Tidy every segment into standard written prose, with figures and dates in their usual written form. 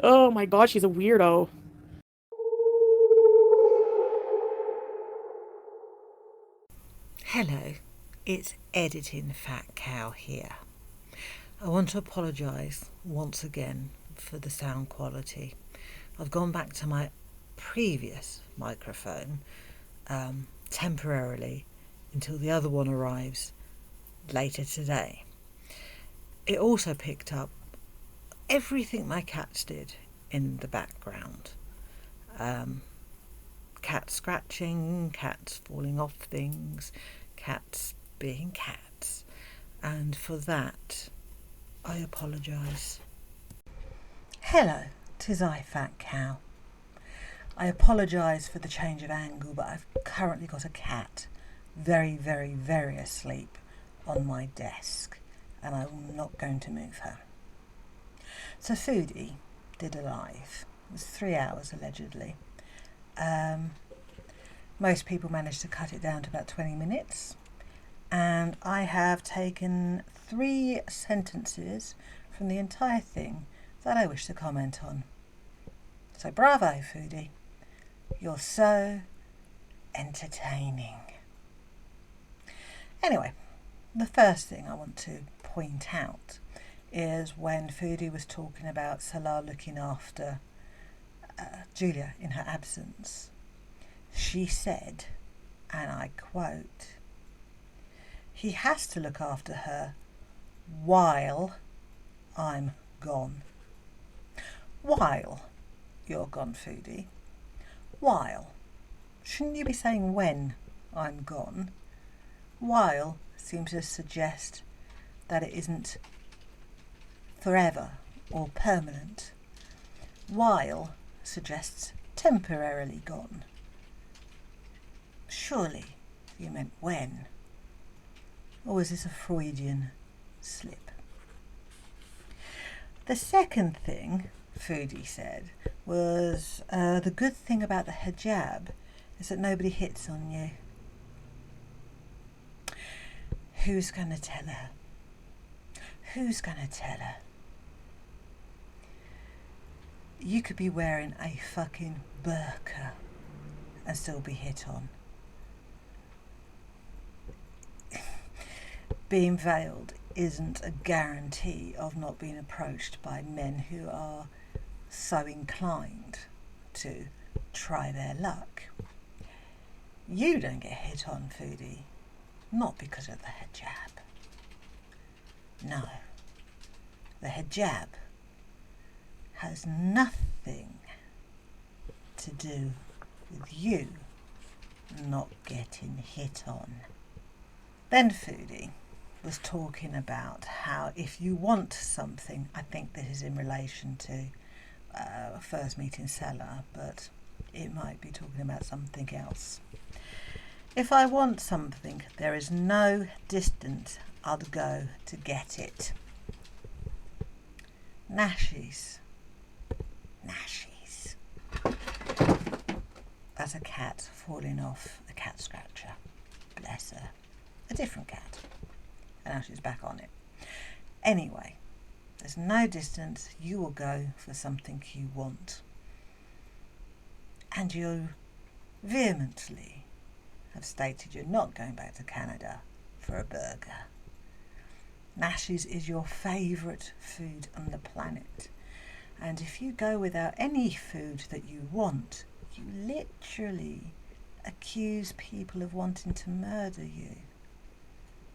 Oh my god, she's a weirdo. Hello, it's Editing Fat Cow here. I want to apologise once again for the sound quality. I've gone back to my previous microphone temporarily until the other one arrives later today. It also picked up everything my cats did in the background. Cats scratching, cats falling off things, cats being cats. And for that, I apologise. Hello, 'tis I, Fat Cow. I apologise for the change of angle, but I've currently got a cat very asleep on my desk, and I'm not going to move her. So Foodie did a live. It was 3 hours allegedly. Most people managed to cut it down to about 20 minutes. And I have taken 3 sentences from the entire thing that I wish to comment on. So bravo, Foodie. You're so entertaining. Anyway, the first thing I want to point out is when Foodie was talking about Salah looking after Julia in her absence. She said, and I quote, "He has to look after her while I'm gone." While you're gone, Foodie. While. Shouldn't you be saying when I'm gone? While seems to suggest that it isn't forever or permanent. While suggests temporarily gone. Surely you meant when. Or was this a Freudian slip? The second thing Foodie said was the good thing about the hijab is that nobody hits on you. Who's going to tell her? Who's going to tell her? You could be wearing a fucking burqa and still be hit on. Being veiled isn't a guarantee of not being approached by men who are so inclined to try their luck. You don't get hit on, Foodie, not because of the hijab. No, the hijab has nothing to do with you not getting hit on. Then Foodie was talking about how if you want something, I think this is in relation to first meeting Seller, but it might be talking about something else. If I want something, there is no distance I'd go to get it. Nashies. That's a cat falling off a cat scratcher. Bless her. A different cat. And now she's back on it. Anyway, there's no distance you will go for something you want. And you vehemently have stated you're not going back to Canada for a burger. Nashies is your favourite food on the planet. And if you go without any food that you want, you literally accuse people of wanting to murder you.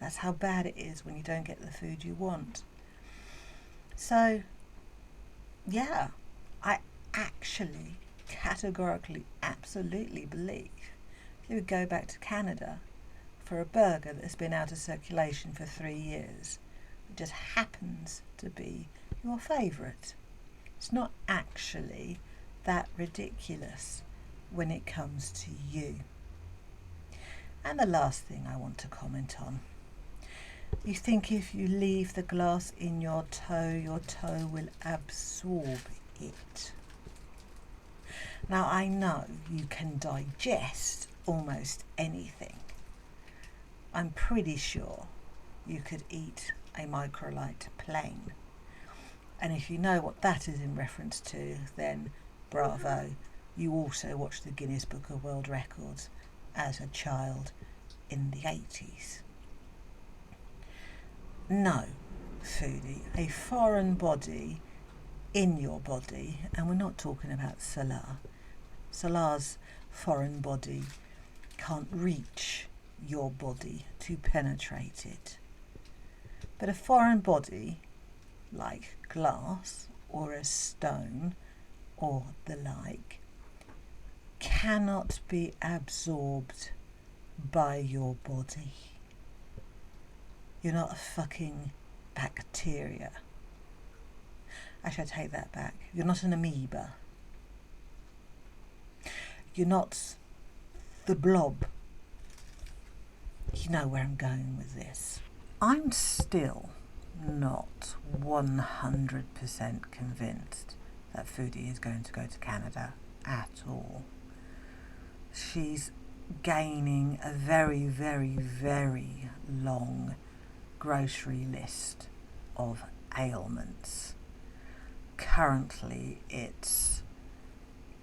That's how bad it is when you don't get the food you want. So, yeah, I actually categorically, absolutely believe you would go back to Canada for a burger that's been out of circulation for 3 years. It just happens to be your favourite. It's not actually that ridiculous when it comes to you. And the last thing I want to comment on. You think if you leave the glass in your toe will absorb it. Now I know you can digest almost anything. I'm pretty sure you could eat a microlite plain. And if you know what that is in reference to, then bravo. You also watched the Guinness Book of World Records as a child in the 80s. No, foodie, a foreign body in your body, and we're not talking about Salah. Salah's foreign body can't reach your body to penetrate it. But a foreign body, like glass or a stone or the like, cannot be absorbed by your body. You're not a fucking bacteria. Actually, I take that back. You're not an amoeba. You're not the blob. You know where I'm going with this. I'm still not 100% convinced that Foodie is going to go to Canada at all. She's gaining a very, very, very long grocery list of ailments. Currently, it's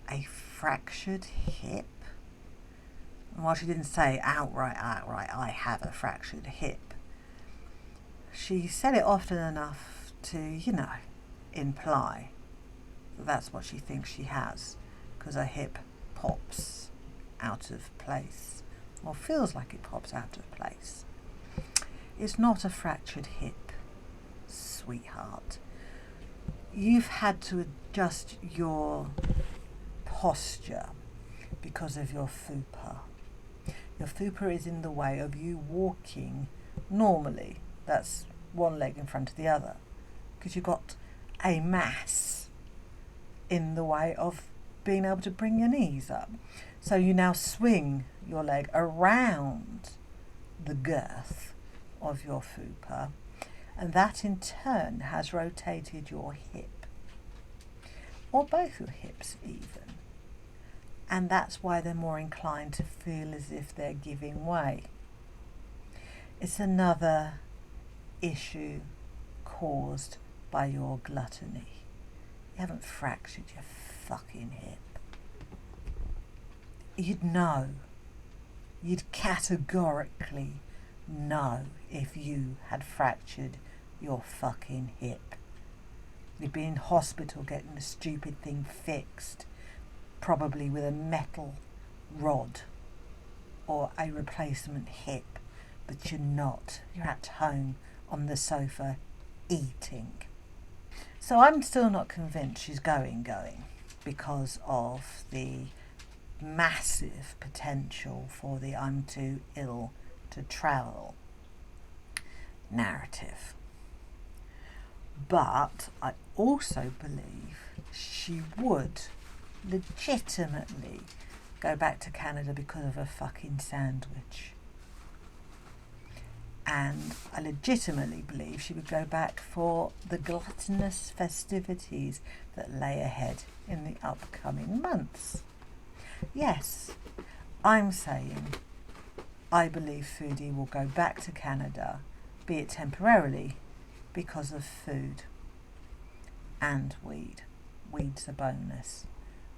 a fractured hip. And while she didn't say outright, I have a fractured hip, she said it often enough to, imply that that's what she thinks she has, because her hip pops out of place, or feels like it pops out of place. It's not a fractured hip, sweetheart. You've had to adjust your posture because of your fupa. Your fupa is in the way of you walking normally. That's one leg in front of the other, because you've got a mass in the way of being able to bring your knees up. So you now swing your leg around the girth of your fupa, and that in turn has rotated your hip, or both your hips even, and that's why they're more inclined to feel as if they're giving way. It's another issue caused by your gluttony. You haven't fractured your fucking hip. You'd know. You'd categorically know if you had fractured your fucking hip. You'd be in hospital getting the stupid thing fixed, probably with a metal rod or a replacement hip, but you're not. You're at home on the sofa eating. So I'm still not convinced she's going because of the massive potential for the I'm too ill to travel narrative. But I also believe she would legitimately go back to Canada because of a fucking sandwich. And I legitimately believe she would go back for the gluttonous festivities that lay ahead in the upcoming months. Yes, I'm saying I believe Foodie will go back to Canada, be it temporarily, because of food and weed. Weed's a bonus,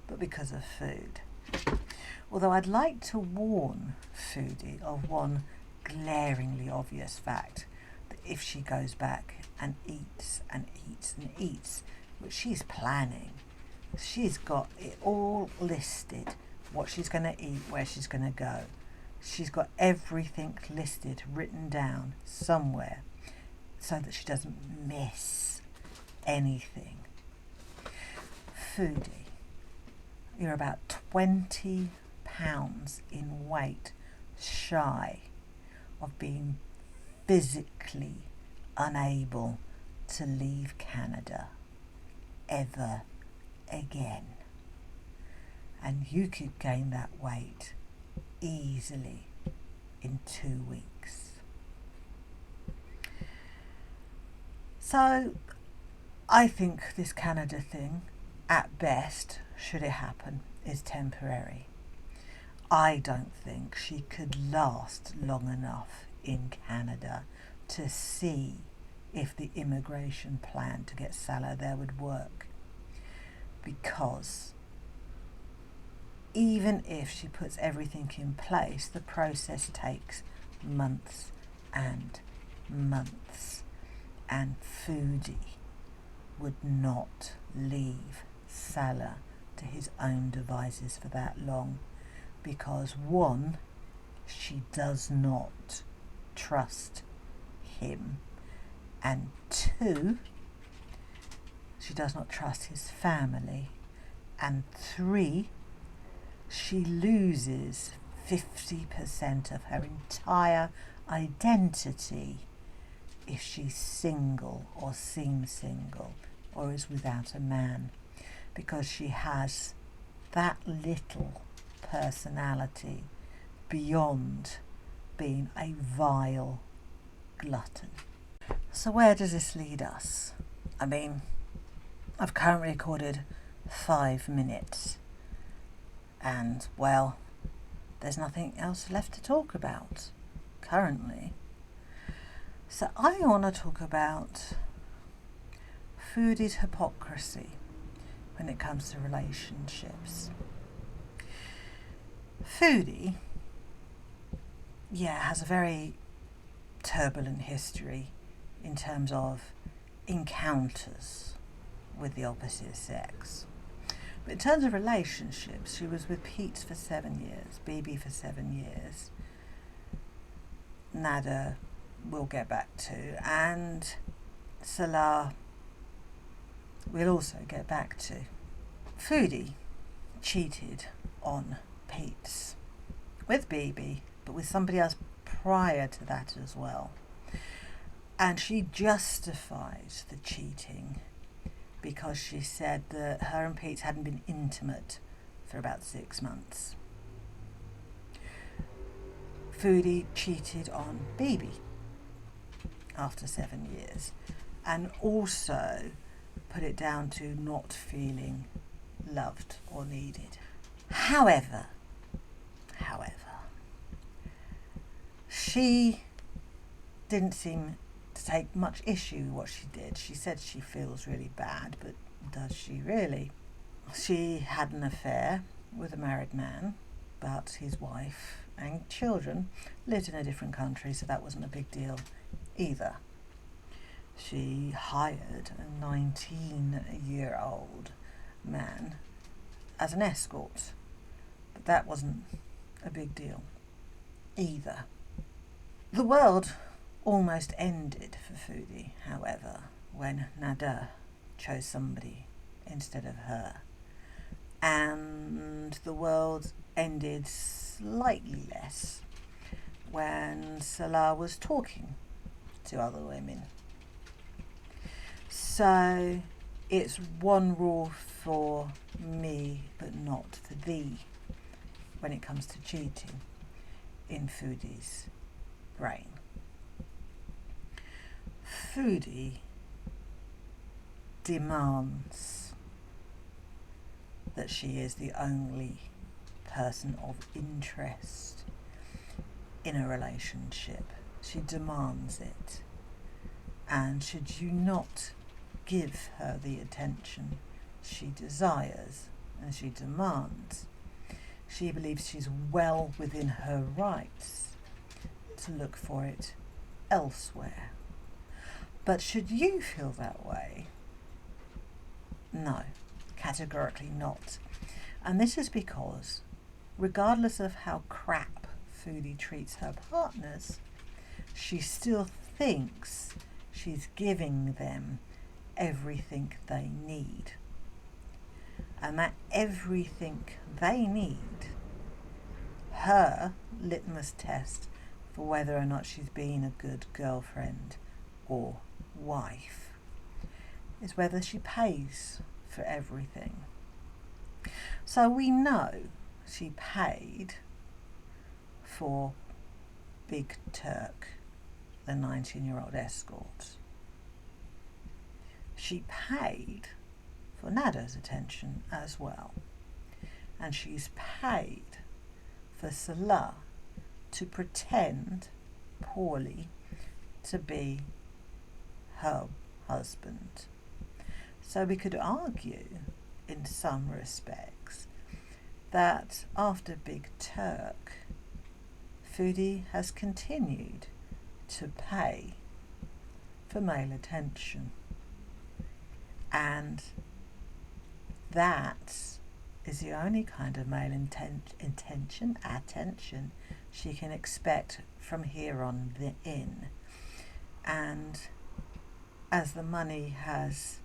but because of food. Although I'd like to warn Foodie of one glaringly obvious fact, that if she goes back and eats and eats and eats, which she's planning, she's got it all listed, what she's going to eat, where she's going to go. She's got everything listed, written down somewhere, so that she doesn't miss anything. Foodie, you're about 20 pounds in weight shy of being physically unable to leave Canada ever again. And you could gain that weight easily in 2 weeks. So I think this Canada thing, at best, should it happen, is temporary. I don't think she could last long enough in Canada to see if the immigration plan to get Salah there would work. Because even if she puts everything in place, the process takes months and months. And Foodie would not leave Salah to his own devices for that long. Because one, she does not trust him. And two, she does not trust his family. And three, she loses 50% of her entire identity if she's single or seems single or is without a man, because she has that little personality beyond being a vile glutton. So where does this lead us? I mean, I've currently recorded 5 minutes and, well, there's nothing else left to talk about currently. So I want to talk about Foodie's hypocrisy when it comes to relationships. Foodie, has a very turbulent history in terms of encounters with the opposite sex. But in terms of relationships, she was with Pete for 7 years, BB for 7 years, Nada we'll get back to, and Salah we'll also get back to. Foodie cheated on Pete's with BB, but with somebody else prior to that as well. And she justified the cheating because she said that her and Pete hadn't been intimate for about 6 months. Foodie cheated on BB after 7 years, and also put it down to not feeling loved or needed. However, she didn't seem to take much issue with what she did. She said she feels really bad, but does she really? She had an affair with a married man, but his wife and children lived in a different country, so that wasn't a big deal either. She hired a 19-year-old man as an escort, but that wasn't a big deal either. The world almost ended for Foodie, however, when Nada chose somebody instead of her. And the world ended slightly less when Salah was talking to other women. So it's one rule for me but not for thee when it comes to cheating in Foodie's brain. Foodie demands that she is the only person of interest in a relationship. She demands it. And should you not give her the attention she desires and she demands, she believes she's well within her rights to look for it elsewhere. But should you feel that way? No, categorically not. And this is because, regardless of how crap Foodie treats her partners, she still thinks she's giving them everything they need. And that everything they need, her litmus test for whether or not she's being a good girlfriend or wife, is whether she pays for everything. So we know she paid for Big Turk, the 19-year-old escort. She paid for Nada's attention as well. And she's paid for Salah to pretend poorly to be her husband. So we could argue, in some respects, that after Big Turk, Foodie has continued to pay for male attention, and that is the only kind of male attention she can expect from here on in. And as the money has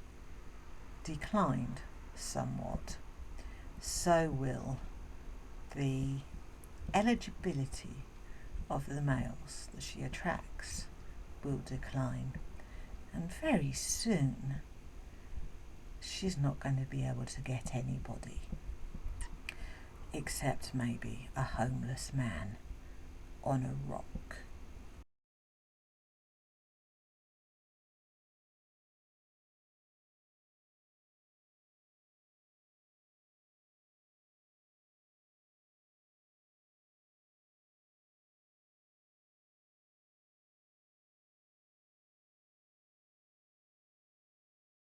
declined somewhat, so will the eligibility of the males that she attracts will decline, and very soon she's not going to be able to get anybody except maybe a homeless man on a rock.